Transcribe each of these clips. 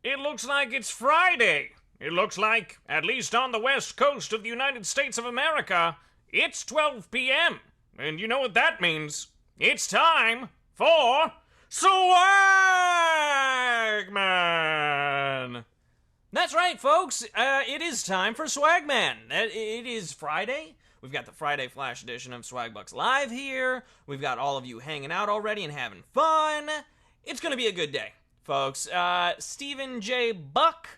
It looks like it's Friday. It looks like, at least on the west coast of the United States of America, it's 12 p.m. And you know what that means. It's time for Swagman! That's right, folks. It is time for Swagman. It is Friday. We've got the Friday Flash edition of Swagbucks Live here. We've got all of you hanging out already and having fun. It's going to be a good day, folks. Stephen J. Buck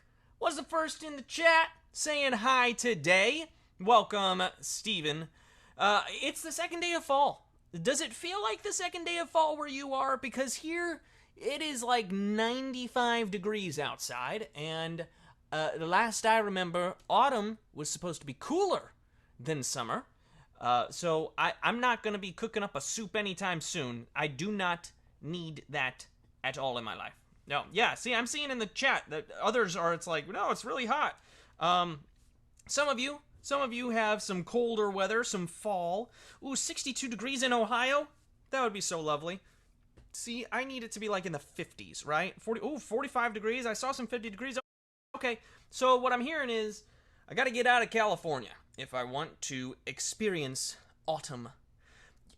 was the first in the chat saying hi today. Welcome, Stephen. It's the second day of fall. Does it feel like the second day of fall where you are? Because here it is like 95 degrees outside, and the last I remember, autumn was supposed to be cooler than summer. So I'm not going to be cooking up a soup anytime soon. I do not need that at all in my life. No, yeah, see, I'm seeing in the chat that others are, it's like, no, it's really hot. Some of you have some colder weather, some fall. Ooh, 62 degrees in Ohio? That would be so lovely. See, I need it to be like in the 50s, right? 45 degrees. I saw some 50 degrees. Okay, so what I'm hearing is I got to get out of California if I want to experience autumn.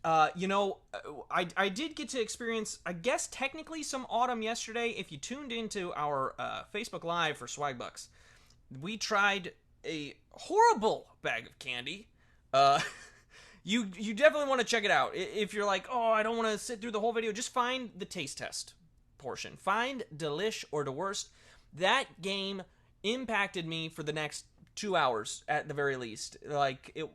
I did get to experience, I guess, technically some autumn yesterday. If you tuned into our Facebook Live for Swagbucks, we tried a horrible bag of candy. You definitely want to check it out. If you're like, oh, I don't want to sit through the whole video, just find the taste test portion. Find Delish or the Worst. That game impacted me for the next 2 hours at the very least. Like, it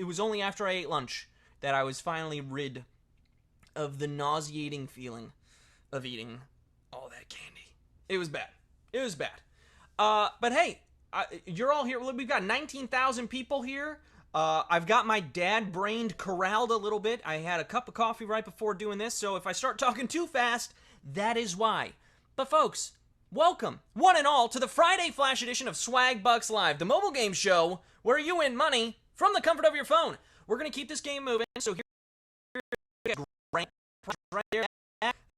was only after I ate lunch that I was finally rid of the nauseating feeling of eating all that candy. It was bad. It was bad. But hey, you're all here. We've got 19,000 people here. I've got my dad brained corralled a little bit. I had a cup of coffee right before doing this, so if I start talking too fast, that is why. But folks, welcome, one and all, to the Friday Flash edition of Swagbucks Live, the mobile game show where you win money from the comfort of your phone. We're going to keep this game moving, so here's right there.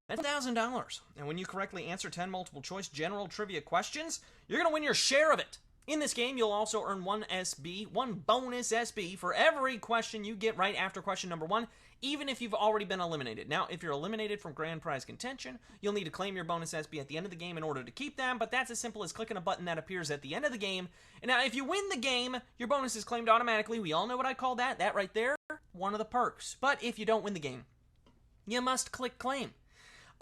That's $1,000. And when you correctly answer 10 multiple choice general trivia questions, you're going to win your share of it. In this game, you'll also earn one bonus SB for every question you get right after question number 1, even if you've already been eliminated. Now, if you're eliminated from grand prize contention, you'll need to claim your bonus SB at the end of the game in order to keep them, but that's as simple as clicking a button that appears at the end of the game. And now, if you win the game, your bonus is claimed automatically. We all know what I call that. That right there, one of the perks. But if you don't win the game, you must click claim.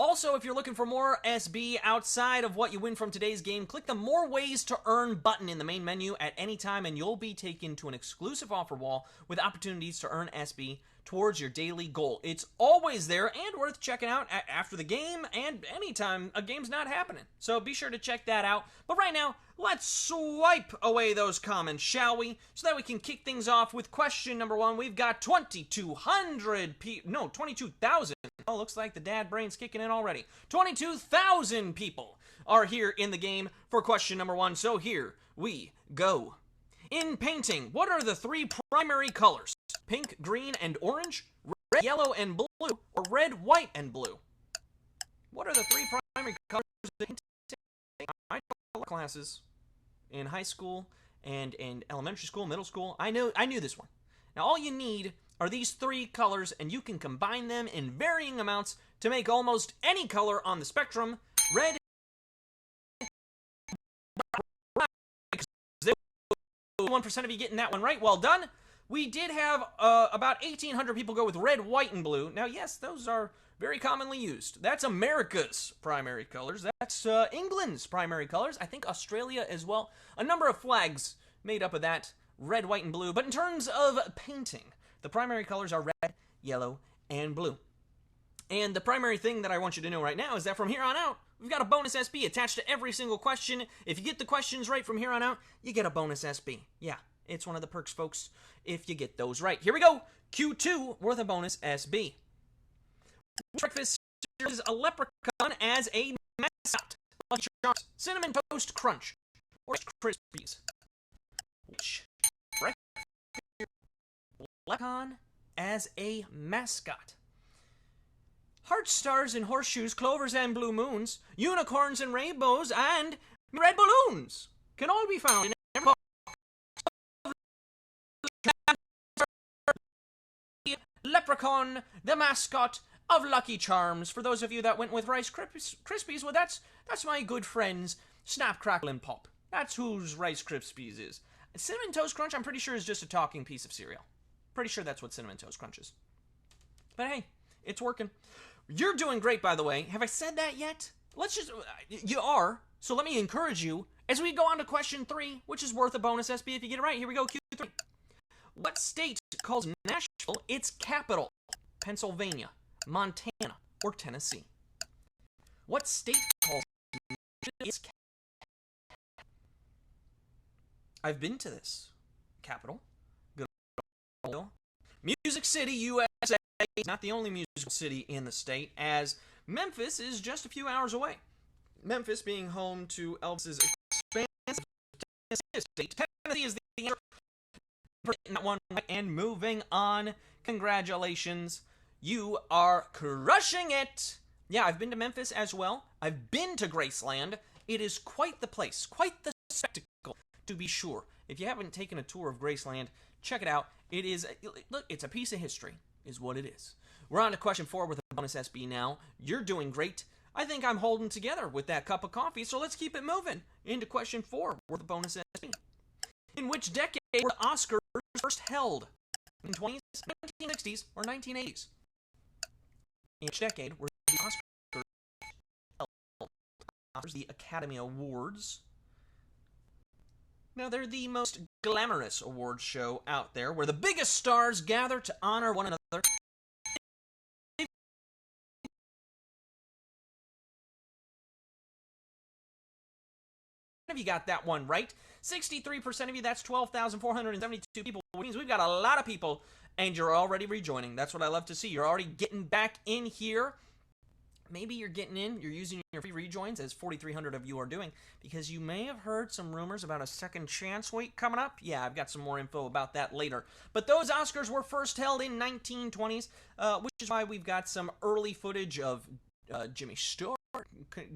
Also, if you're looking for more SB outside of what you win from today's game, click the More Ways to Earn button in the main menu at any time, and you'll be taken to an exclusive offer wall with opportunities to earn SB towards your daily goal. It's always there and worth checking out after the game and anytime a game's not happening. So be sure to check that out. But right now, let's swipe away those comments, shall we? So that we can kick things off with question number 1. We've got 22,000. Oh, looks like the dad brain's kicking in already. 22,000 people are here in the game for question number 1. So here we go. In painting, what are the 3 primary colors? Pink, green, and orange, red, yellow, and blue, or red, white, and blue? What are the 3 primary colors in painting? I taught classes in high school and in elementary school, middle school. I knew this one. Now all you need are these 3 colors, and you can combine them in varying amounts to make almost any color on the spectrum. Red, 1% of you getting that one right. Well done. We did have about 1,800 people go with red, white, and blue. Now, yes, those are very commonly used. That's America's primary colors. That's England's primary colors. I think Australia as well. A number of flags made up of that, red, white, and blue. But in terms of painting, the primary colors are red, yellow, and blue. And the primary thing that I want you to know right now is that from here on out, we've got a bonus SB attached to every single question. If you get the questions right from here on out, you get a bonus SB. Yeah, it's one of the perks, folks, if you get those right. Here we go. Q2 worth a bonus SB. Breakfast serves a leprechaun as a mascot. Lucky Charms, Cinnamon Toast Crunch, or Krispies. Which breakfast leprechaun as a mascot? heart stars and horseshoes, clovers and blue moons, unicorns and rainbows, and red balloons can all be found in every book. Leprechaun, the mascot of Lucky Charms. For those of you that went with Rice Krispies, well, that's my good friends Snap, Crackle, and Pop. That's whose Rice Krispies is. Cinnamon Toast Crunch, I'm pretty sure, is just a talking piece of cereal. Pretty sure that's what Cinnamon Toast Crunch is. But hey, it's working. You're doing great, by the way. Have I said that yet? You are. So let me encourage you as we go on to question 3, which is worth a bonus SB if you get it right. Here we go, Q3. What state calls Nashville its capital? Pennsylvania, Montana, or Tennessee? What state calls Nashville its capital? I've been to this capital. Good old Music City, USA. Not the only musical city in the state, as Memphis is just a few hours away. Memphis being home to Elvis's expansive estate. Tennessee is the answer. That one, and moving on. Congratulations. You are crushing it. Yeah, I've been to Memphis as well. I've been to Graceland. It is quite the place, quite the spectacle, to be sure. If you haven't taken a tour of Graceland, check it out. It is, look, it's a piece of history, is what it is. We're on to question 4 with a bonus SB now. You're doing great. I think I'm holding together with that cup of coffee, so let's keep it moving. Into question 4 with a bonus SB. In which decade were the Oscars first held? 1920s, 1960s, or 1980s? In which decade were the Oscars held? Oscars, the Academy Awards. Now, they're the most glamorous awards show out there, where the biggest stars gather to honor one another. Of you got that one right. 63% of you, that's 12,472 people. Which means we've got a lot of people, and you're already rejoining. That's what I love to see. You're already getting back in here. Maybe you're getting in, you're using your free rejoins, as 4,300 of you are doing, because you may have heard some rumors about a second chance week coming up. Yeah, I've got some more info about that later. But those Oscars were first held in 1920s, which is why we've got some early footage of Jimmy Stewart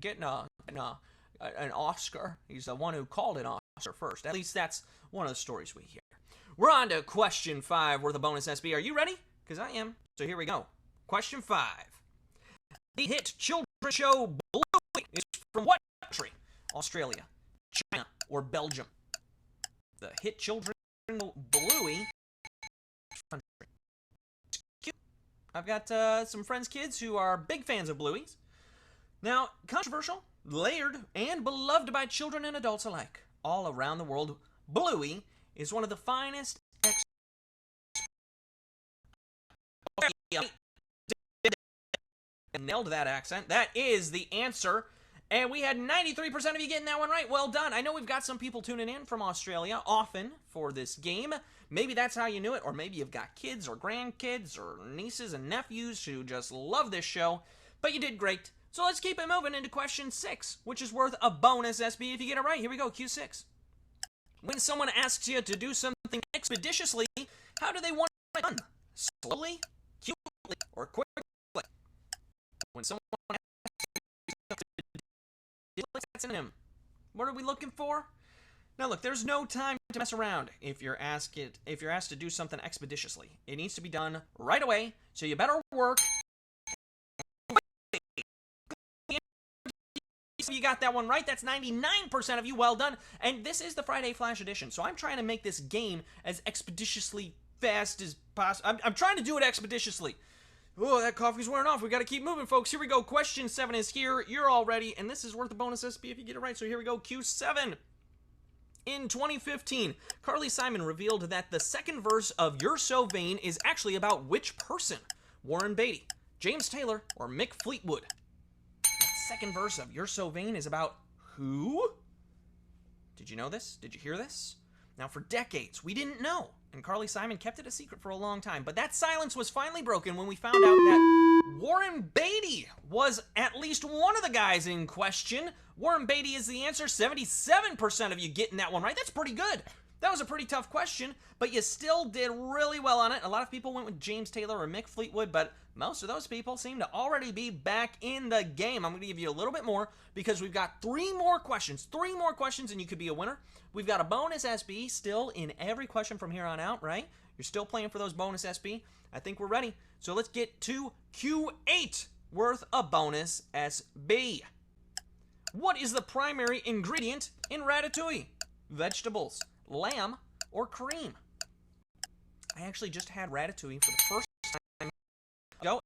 getting an Oscar. He's the one who called an Oscar first. At least that's one of the stories we hear. We're on to question 5 worth a bonus SB. Are you ready? Because I am. So here we go. Question 5. The hit children's show Bluey is from what country? Australia, China, or Belgium? The hit children's show Bluey. I've got some friends' kids who are big fans of Blueys. Now, controversial, layered, and beloved by children and adults alike all around the world, Bluey is one of the finest nailed that accent. That is the answer. And we had 93% of you getting that one right. Well done. I know we've got some people tuning in from Australia often for this game. Maybe that's how you knew it, or maybe you've got kids or grandkids or nieces and nephews who just love this show. But you did great. So let's keep it moving into question 6, which is worth a bonus SB if you get it right. Here we go, Q6. When someone asks you to do something expeditiously, how do they want it done? Slowly, cutely, or quickly? When someone asks you to do something, what are we looking for? Now look, there's no time to mess around if you're asked to do something expeditiously. It needs to be done right away, so you better work. You got that one right. That's 99% of you. Well done. And this is the Friday Flash Edition, so I'm trying to make this game as expeditiously fast as possible. I'm trying to do it expeditiously. Oh, that coffee's wearing off. We got to keep moving, folks. Here we go. Question 7 is here. You're all ready, and this is worth a bonus SB if you get it right. So here we go. Q7. In 2015, Carly Simon revealed that the second verse of You're So Vain is actually about which person? Warren Beatty, James Taylor, or Mick Fleetwood? Second verse of You're So Vain is about who? Did you know this? Did you hear this? Now, for decades, we didn't know, and Carly Simon kept it a secret for a long time, but that silence was finally broken when we found out that Warren Beatty was at least one of the guys in question. Warren Beatty is the answer. 77% of you getting that one right. That's pretty good. That was a pretty tough question, but you still did really well on it. A lot of people went with James Taylor or Mick Fleetwood, but most of those people seem to already be back in the game. I'm going to give you a little bit more because we've got three more questions, and you could be a winner. We've got a bonus SB still in every question from here on out, right? You're still playing for those bonus SB. I think we're ready. So let's get to Q8 worth of bonus SB. What is the primary ingredient in ratatouille? Vegetables, lamb, or cream? I actually just had ratatouille for the first time ago.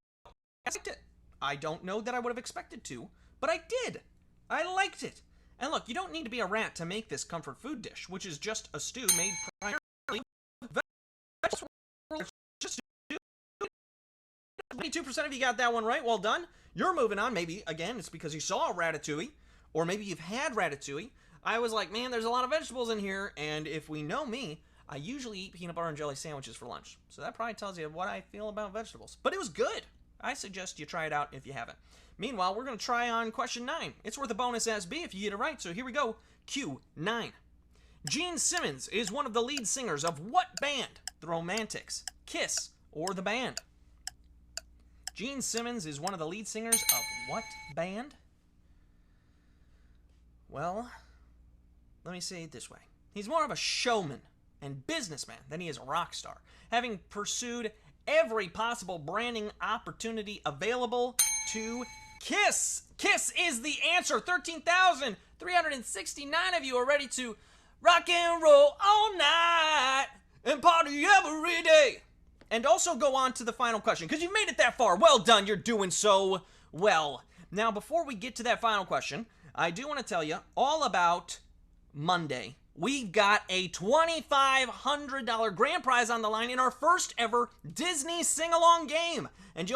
I liked it. I don't know that I would have expected to, but I did. I liked it. And look, you don't need to be a rat to make this comfort food dish, which is just a stew made primarily with vegetables. Just 22% of you got that one right. Well done. You're moving on. Maybe, again, it's because you saw ratatouille, or maybe you've had ratatouille. I was like, man, there's a lot of vegetables in here, and if we know me, I usually eat peanut butter and jelly sandwiches for lunch. So that probably tells you what I feel about vegetables. But it was good. I suggest you try it out if you haven't. Meanwhile, we're going to try on question 9. It's worth a bonus SB if you get it right, so here we go. Q9. Gene Simmons is one of the lead singers of what band? The Romantics, Kiss, or The Band? Gene Simmons is one of the lead singers of what band? Well, let me say it this way. He's more of a showman and businessman than he is a rock star, having pursued every possible branding opportunity available to Kiss. Kiss is the answer. 13,369 of you are ready to rock and roll all night and party every day. And also go on to the final question, because you've made it that far. Well done. You're doing so well. Now, before we get to that final question, I do want to tell you all about Monday. We've got a $2,500 grand prize on the line in our first ever Disney sing-along game. And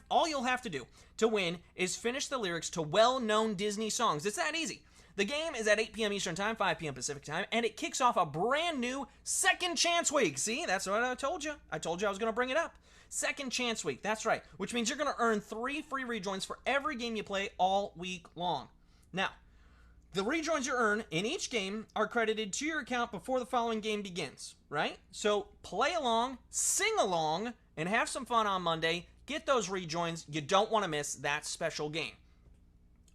all you'll have to do to win is finish the lyrics to well-known Disney songs. It's that easy. The game is at 8 p.m. Eastern Time, 5 p.m. Pacific Time, and it kicks off a brand new Second Chance Week. See, that's what I told you. I told you I was going to bring it up. Second Chance Week, that's right, which means you're going to earn 3 free rejoins for every game you play all week long. Now, the rejoins you earn in each game are credited to your account before the following game begins, right? So play along, sing along, and have some fun on Monday. Get those rejoins. You don't want to miss that special game.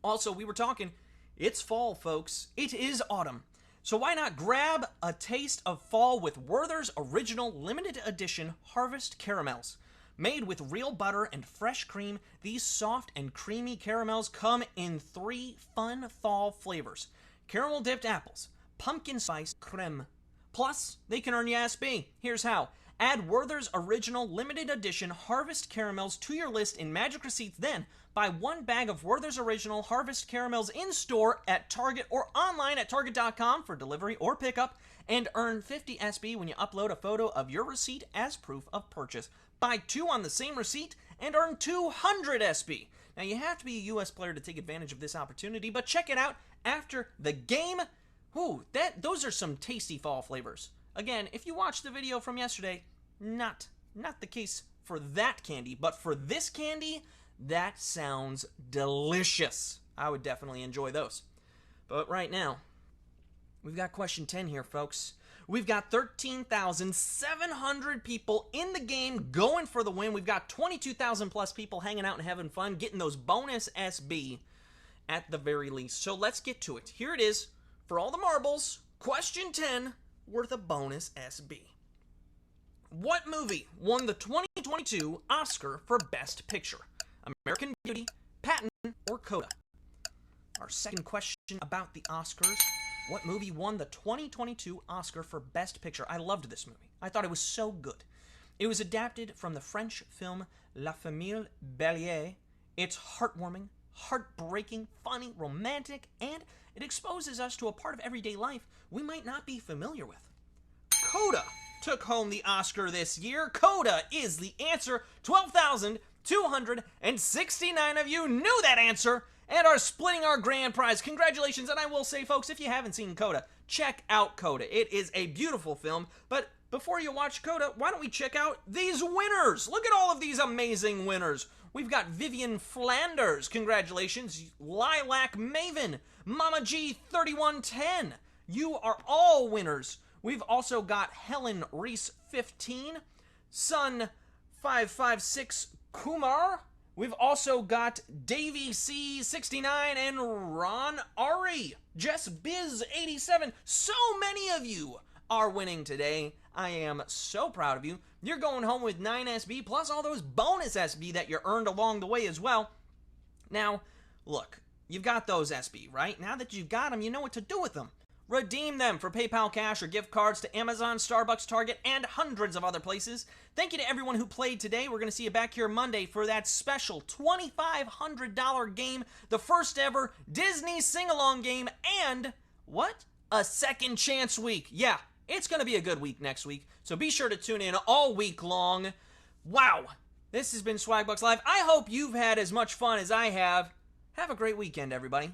Also, we were talking, it's fall, folks. It is autumn. So why not grab a taste of fall with Werther's original limited edition Harvest Caramels. Made with real butter and fresh cream, these soft and creamy caramels come in 3 fun fall flavors. Caramel dipped apples, pumpkin spice creme. Plus, they can earn you SB. Here's how. Add Werther's original limited edition Harvest Caramels to your list in Magic Receipts, then buy 1 bag of Werther's original Harvest Caramels in store at Target or online at Target.com for delivery or pickup, and earn 50 SB when you upload a photo of your receipt as proof of purchase. Buy 2 on the same receipt and earn 200 SB. Now, you have to be a U.S. player to take advantage of this opportunity, but check it out after the game. Ooh, those are some tasty fall flavors. Again, if you watched the video from yesterday, not the case for that candy, but for this candy, that sounds delicious. I would definitely enjoy those. But right now, we've got question 10 here, folks. We've got 13,700 people in the game going for the win. We've got 22,000 plus people hanging out and having fun, getting those bonus SB at the very least. So let's get to it. Here it is for all the marbles. Question 10, worth a bonus SB. What movie won the 2022 Oscar for Best Picture? American Beauty, Patton, or Coda? Our second question about the Oscars. What movie won the 2022 Oscar for Best Picture? I loved this movie. I thought it was so good. It was adapted from the French film La Famille Bélier. It's heartwarming, heartbreaking, funny, romantic, and it exposes us to a part of everyday life we might not be familiar with. Coda took home the Oscar this year. Coda is the answer. 12,269 of you knew that answer and are splitting our grand prize. Congratulations, and I will say, folks, if you haven't seen Coda, check out Coda. It is a beautiful film, but before you watch Coda, why don't we check out these winners? Look at all of these amazing winners. We've got Vivian Flanders, congratulations. Lilac Maven, Mama G 3110. You are all winners. We've also got Helen Reese 15, Sun 556 Kumar. We've also got Davey C 69 and Ron Ari, Jess Biz 87. So many of you are winning today. I am so proud of you. You're going home with 9 SB plus all those bonus SB that you earned along the way as well. Now, look, you've got those SB, right? Now that you've got them, you know what to do with them. Redeem them for PayPal cash or gift cards to Amazon, Starbucks, Target, and hundreds of other places. Thank you to everyone who played today. We're going to see you back here Monday for that special $2,500 game, the first ever Disney sing-along game, and, what? A second chance week. Yeah, it's going to be a good week next week, so be sure to tune in all week long. Wow, this has been Swagbucks Live. I hope you've had as much fun as I have. Have a great weekend, everybody.